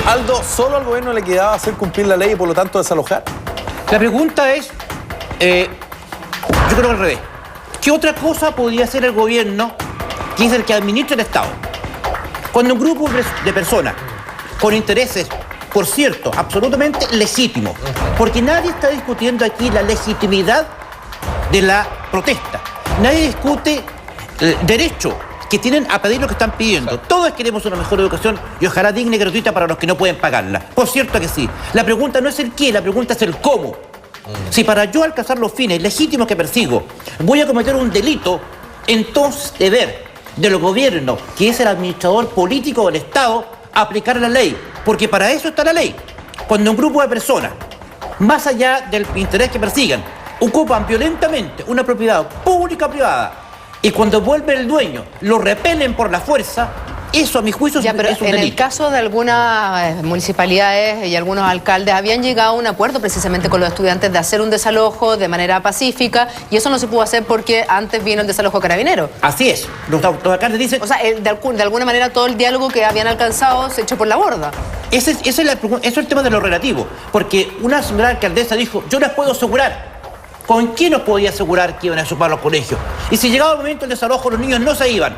Aldo, ¿solo al gobierno le quedaba hacer cumplir la ley y por lo tanto desalojar? La pregunta es, yo creo que al revés. ¿Qué otra cosa podría hacer el gobierno, que es el que administra el Estado? Cuando un grupo de personas con intereses, por cierto, absolutamente legítimos, porque nadie está discutiendo aquí la legitimidad de la protesta. Nadie discute el derecho que tienen a pedir lo que están pidiendo. Todos queremos una mejor educación y ojalá digna y gratuita para los que no pueden pagarla. Por cierto que sí. La pregunta no es el qué, la pregunta es el cómo. Si para yo alcanzar los fines legítimos que persigo voy a cometer un delito, entonces deber del gobierno, que es el administrador político del Estado, aplicar la ley. Porque para eso está la ley. Cuando un grupo de personas, más allá del interés que persigan, ocupan violentamente una propiedad pública o privada, y cuando vuelve el dueño, lo repelen por la fuerza, eso a mi juicio es un delito. En el caso de algunas municipalidades y algunos alcaldes habían llegado a un acuerdo precisamente con los estudiantes de hacer un desalojo de manera pacífica, y eso no se pudo hacer porque antes vino el desalojo carabinero. Así es. Los alcaldes dicen... O sea, de alguna manera todo el diálogo que habían alcanzado se echó por la borda. Eso es el tema de lo relativo. Porque una señora alcaldesa dijo, yo les puedo asegurar. ¿Con quién nos podía asegurar que iban a ocupar los colegios? Y si llegaba el momento del desalojo, los niños no se iban.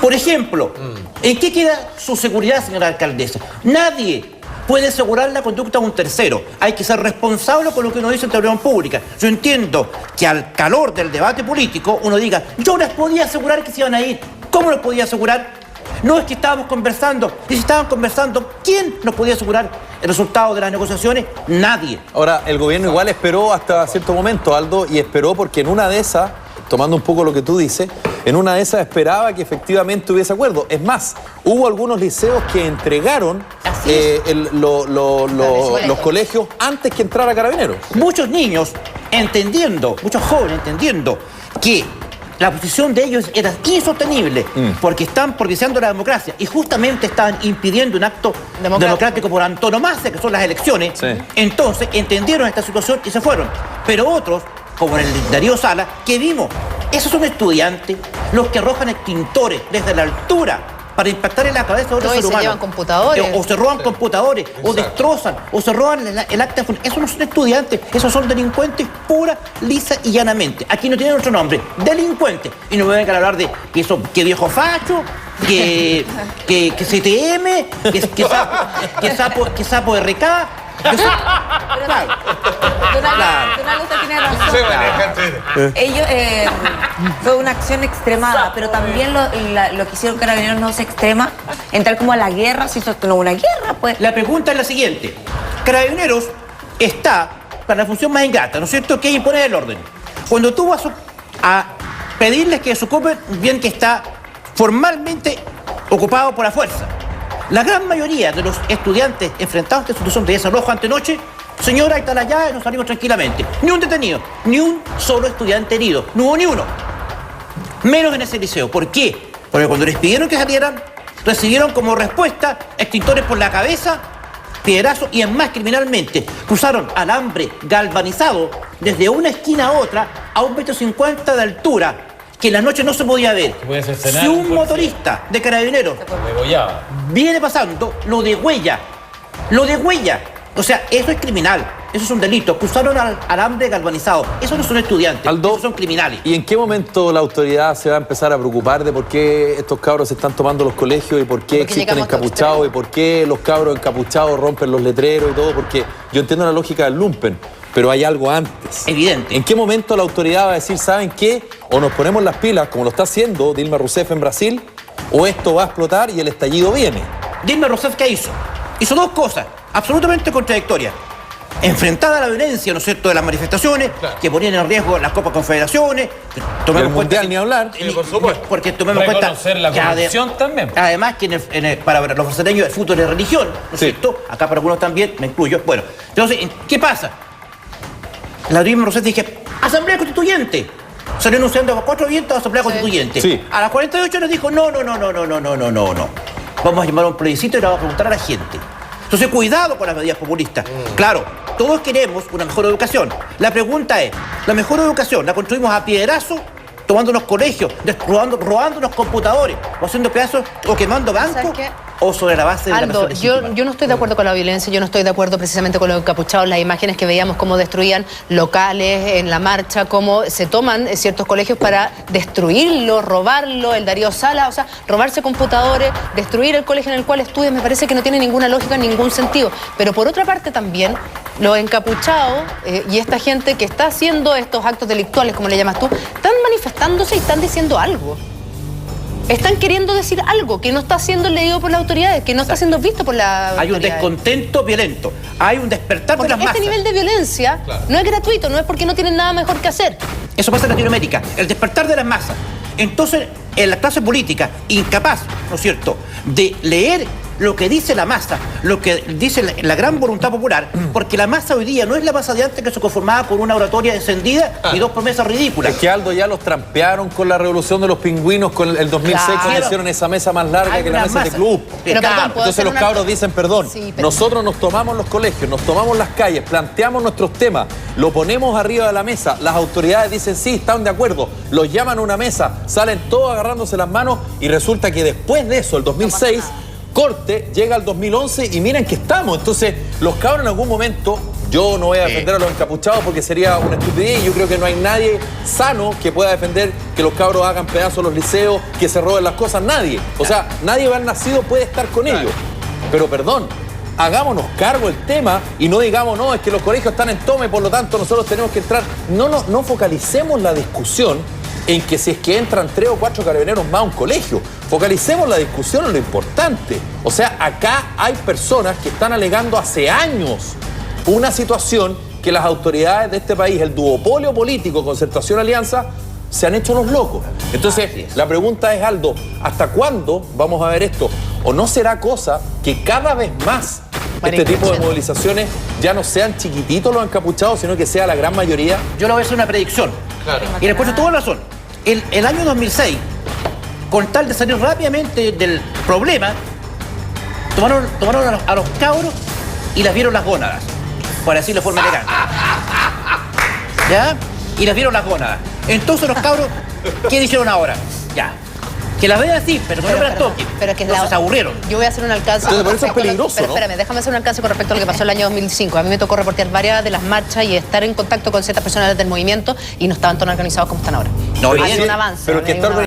Por ejemplo, ¿en qué queda su seguridad, señora alcaldesa? Nadie puede asegurar la conducta de un tercero. Hay que ser responsable con lo que uno dice en la opinión pública. Yo entiendo que al calor del debate político uno diga, yo les podía asegurar que se iban a ir. ¿Cómo los podía asegurar? No es que estábamos conversando. Y si estaban conversando, ¿quién nos podía asegurar el resultado de las negociaciones? Nadie. Ahora, el gobierno igual esperó hasta cierto momento, Aldo, y esperó porque en una de esas, tomando un poco lo que tú dices, en una de esas esperaba que efectivamente hubiese acuerdo. Es más, hubo algunos liceos que entregaron los colegios antes que entrara Carabineros. Muchos niños entendiendo, muchos jóvenes entendiendo que la posición de ellos era insostenible porque están propiciando la democracia y justamente estaban impidiendo un acto democrático por antonomasia, que son las elecciones. Sí. Entonces entendieron esta situación y se fueron. Pero otros, como el Darío Sala, que vimos, esos son estudiantes, los que arrojan extintores desde la altura para impactar en la cabeza de otro ser humano. Se llevan computadores. O se roban computadores, o destrozan, o se roban el acta. Esos no son estudiantes, esos son delincuentes pura, lisa y llanamente. Aquí no tienen otro nombre, delincuentes. Y no me vengan a hablar de que viejo facho, que CTM, que sapo RK. Claro. Donaldo, usted tiene razón. Ellos fue una acción extremada, pero también lo que hicieron Carabineros no se extrema, entrar como a la guerra, si esto no es una guerra, pues. La pregunta es la siguiente. Carabineros está para la función más ingrata, ¿no es cierto?, que es imponer el orden. Cuando tú vas a pedirles que se ocupen un bien que está formalmente ocupado por la fuerza, la gran mayoría de los estudiantes enfrentados a esta situación de desalojo antenoche, señora, ahí está la llave, nos salimos tranquilamente. Ni un detenido, ni un solo estudiante herido, no hubo ni uno. Menos en ese liceo. ¿Por qué? Porque cuando les pidieron que salieran, recibieron como respuesta extintores por la cabeza, piedrazos y en más criminalmente. Cruzaron alambre galvanizado desde una esquina a otra a 1,50 m de altura, que en la noche no se podía ver. Si un motorista de Carabineros viene pasando, lo degüella. O sea, eso es criminal, eso es un delito. Cruzaron alambre galvanizado. Esos no son estudiantes, Aldo, esos son criminales. ¿Y en qué momento la autoridad se va a empezar a preocupar de por qué estos cabros se están tomando los colegios y por qué existen encapuchados y por qué los cabros encapuchados rompen los letreros y todo? Porque yo entiendo la lógica del lumpen, pero hay algo antes. Evidente. ¿En qué momento la autoridad va a decir, ¿saben qué? O nos ponemos las pilas, como lo está haciendo Dilma Rousseff en Brasil, o esto va a explotar y el estallido viene? Dilma Rousseff, ¿qué hizo? Hizo dos cosas absolutamente contradictorias. Enfrentada a la violencia, ¿no es cierto?, de las manifestaciones, claro, que ponían en riesgo las Copas Confederaciones. El Mundial ni hablar. Por supuesto. Porque tomemos cuenta la corrupción también. Además que para los brasileños el fútbol es religión, ¿no es cierto? Acá para algunos también, me incluyo. Bueno, entonces, ¿qué pasa? La Dilma Rousseff dije, Asamblea Constituyente. Salió anunciando a 4 vientos Asamblea Constituyente. Sí. A las 48 nos dijo, no. Vamos a llamar a un plebiscito y le vamos a preguntar a la gente. Entonces, cuidado con las medidas populistas. Claro, todos queremos una mejor educación. La pregunta es, ¿la mejor educación la construimos a piedrazos, tomando los colegios, robando los computadores, o haciendo pedazos, o quemando bancos? o sobre la base de Aldo, la persona yo no estoy de acuerdo con la violencia, yo no estoy de acuerdo precisamente con los encapuchados, las imágenes que veíamos cómo destruían locales en la marcha, cómo se toman ciertos colegios para destruirlo, robarlo, el Darío Sala, o sea, robarse computadores, destruir el colegio en el cual estudian, me parece que no tiene ninguna lógica, ningún sentido. Pero por otra parte también, los encapuchados y esta gente que está haciendo estos actos delictuales, como le llamas tú, están manifestándose y están diciendo algo. Están queriendo decir algo que no está siendo leído por las autoridades, que no está siendo visto por las autoridades. Hay un descontento violento, hay un despertar de las masas. Este nivel de violencia no es gratuito, no es porque no tienen nada mejor que hacer. Eso pasa en Latinoamérica, el despertar de las masas. Entonces, en la clase política, incapaz, ¿no es cierto?, de leer lo que dice la masa, lo que dice la gran voluntad popular, porque la masa hoy día no es la masa de antes que se conformaba con una oratoria encendida y dos promesas ridículas. Es que Aldo ya los trampearon con la revolución de los pingüinos, con el 2006 cuando hicieron esa mesa más larga que la mesa de club. Pero, perdón, entonces los cabros dicen, perdón, sí, pero... nosotros nos tomamos los colegios, nos tomamos las calles, planteamos nuestros temas, lo ponemos arriba de la mesa, las autoridades dicen sí, están de acuerdo, los llaman a una mesa, salen todos agarrándose las manos y resulta que después de eso, el 2006... corte, llega al 2011 y miren que estamos. Entonces, los cabros en algún momento, yo no voy a defender a los encapuchados porque sería una estupidez y yo creo que no hay nadie sano que pueda defender que los cabros hagan pedazos los liceos, que se roben las cosas, nadie. O sea, nadie haber nacido puede estar con ellos. Pero perdón, hagámonos cargo del tema y no digamos, no, es que los colegios están en toma y por lo tanto nosotros tenemos que entrar. No focalicemos la discusión en que si es que entran 3 o 4 carabineros más a un colegio. Focalicemos la discusión en lo importante. O sea, acá hay personas que están alegando hace años una situación que las autoridades de este país, el duopolio político, Concertación Alianza, se han hecho los locos. Entonces, la pregunta es, Aldo, ¿hasta cuándo vamos a ver esto? ¿O no será cosa que cada vez más este tipo de movilizaciones ya no sean chiquititos los encapuchados, sino que sea la gran mayoría? Yo le voy a hacer una predicción. Claro. Y después de toda razón. El año 2006, con tal de salir rápidamente del problema, tomaron a los cabros y las vieron las gónadas, para decirlo de forma elegante. ¿Ya? Y las vieron las gónadas. Entonces los cabros, ¿qué dijeron ahora? Ya. Que las vean así, pero no me las toquen. Pero que se aburrieron. Yo voy a hacer un alcance. Entonces, por eso es peligroso, pero, ¿no? Espérame, déjame hacer un alcance con respecto a lo que pasó el año 2005. A mí me tocó reportear varias de las marchas y estar en contacto con ciertas personas del movimiento y no estaban tan organizados como están ahora. No, hay un avance. Pero que estar